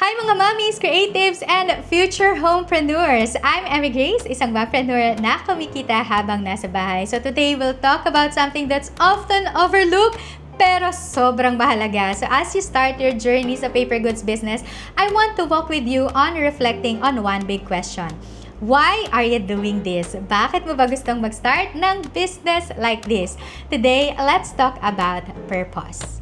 Hi mga mommies, creatives, and future homepreneurs! I'm Emmy Grace, isang mompreneur na kumikita habang nasa bahay. So today we'll talk about something that's often overlooked pero sobrang mahalaga. So as you start your journey sa paper goods business, I want to walk with you on reflecting on one big question. Why are you doing this? Bakit mo ba gustong mag-start ng business like this? Today, let's talk about purpose.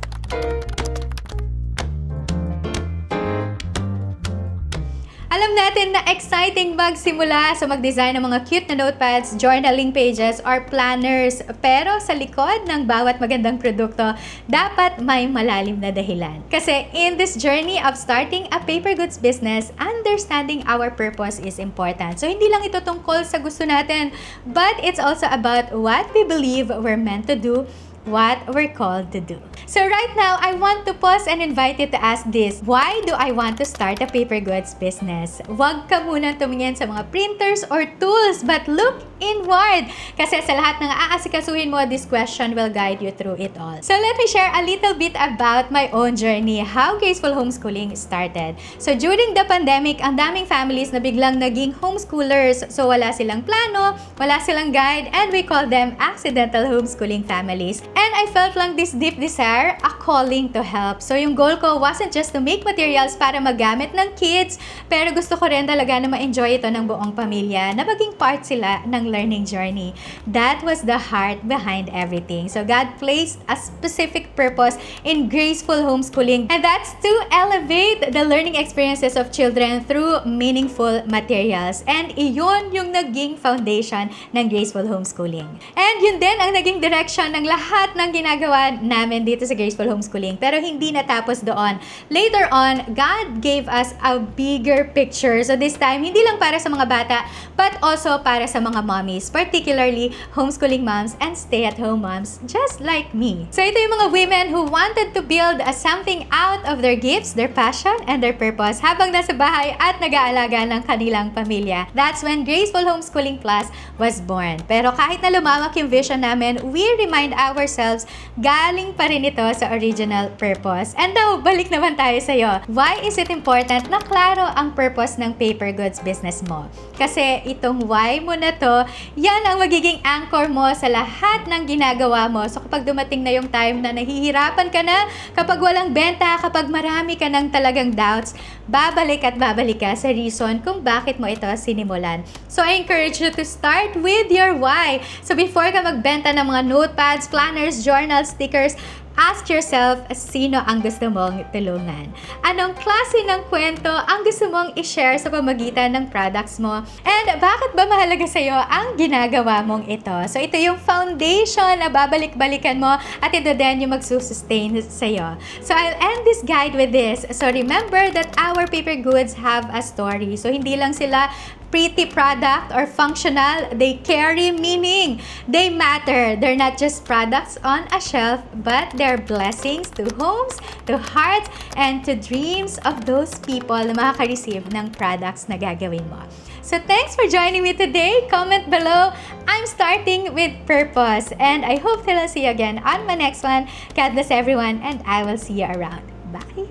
Alam natin na exciting magsimula sa mag-design ng mga cute na notepads, journaling pages, or planners. Pero sa likod ng bawat magandang produkto, dapat may malalim na dahilan. Kasi in this journey of starting a paper goods business, understanding our purpose is important. So hindi lang ito tungkol sa gusto natin, but it's also about what we believe we're meant to do, what we're called to do. So right now, I want to pause and invite you to ask this. Why do I want to start a paper goods business? Huwag ka muna tumingin sa mga printers or tools, but look inward. Kasi sa lahat ng aasikasuhin mo, this question will guide you through it all. So let me share a little bit about my own journey, how Graceful Homeschooling started. So during the pandemic, ang daming families na biglang naging homeschoolers. So wala silang plano, wala silang guide, and we call them accidental homeschooling families. And I felt lang this deep desire, a calling to help. So yung goal ko wasn't just to make materials para magamit ng kids, pero gusto ko rin talaga na ma-enjoy ito ng buong pamilya, na maging part sila ng learning journey. That was the heart behind everything. So God placed a specific purpose in Graceful Homeschooling, and that's to elevate the learning experiences of children through meaningful materials. And iyon yung naging foundation ng Graceful Homeschooling. And yun din ang naging direction ng lahat ng ginagawa namin dito sa Graceful Homeschooling. Pero hindi natapos doon. Later on, God gave us a bigger picture. So this time, hindi lang para sa mga bata, but also para sa mga mommies, particularly homeschooling moms and stay-at-home moms, just like me. So ito yung mga women who wanted to build something out of their gifts, their passion, and their purpose habang nasa bahay at nag-aalaga ng kanilang pamilya. That's when Graceful Homeschooling Plus was born. Pero kahit na lumamak yung vision namin, we remind ourselves, galing pa rin ito sa original purpose. And now, balik naman tayo sa'yo. Why is it important na klaro ang purpose ng paper goods business mo? Kasi itong why mo na to, yan ang magiging anchor mo sa lahat ng ginagawa mo. So kapag dumating na yung time na nahihirapan ka na, kapag walang benta, kapag marami ka ng talagang doubts, babalik at babalik ka sa reason kung bakit mo ito sinimulan. So I encourage you to start with your why. So before ka magbenta ng mga notepads, planners, journals, stickers, ask yourself, sino ang gusto mong tulungan? Anong klase ng kwento ang gusto mong i-share sa pamagitan ng products mo? And bakit ba mahalaga sa'yo ang ginagawa mong ito? So ito yung foundation na babalik-balikan mo at ito din yung magsusustain sa'yo. So I'll end this guide with this. So remember that our paper goods have a story. So hindi lang sila pretty product or functional, they carry meaning. They matter. They're not just products on a shelf, but they're blessings to homes, to hearts, and to dreams of those people na makaka-receive ng products na gagawin mo. So thanks for joining me today. Comment below. I'm starting with purpose, and I hope that I'll see you again on my next one. God bless everyone, and I will see you around. Bye!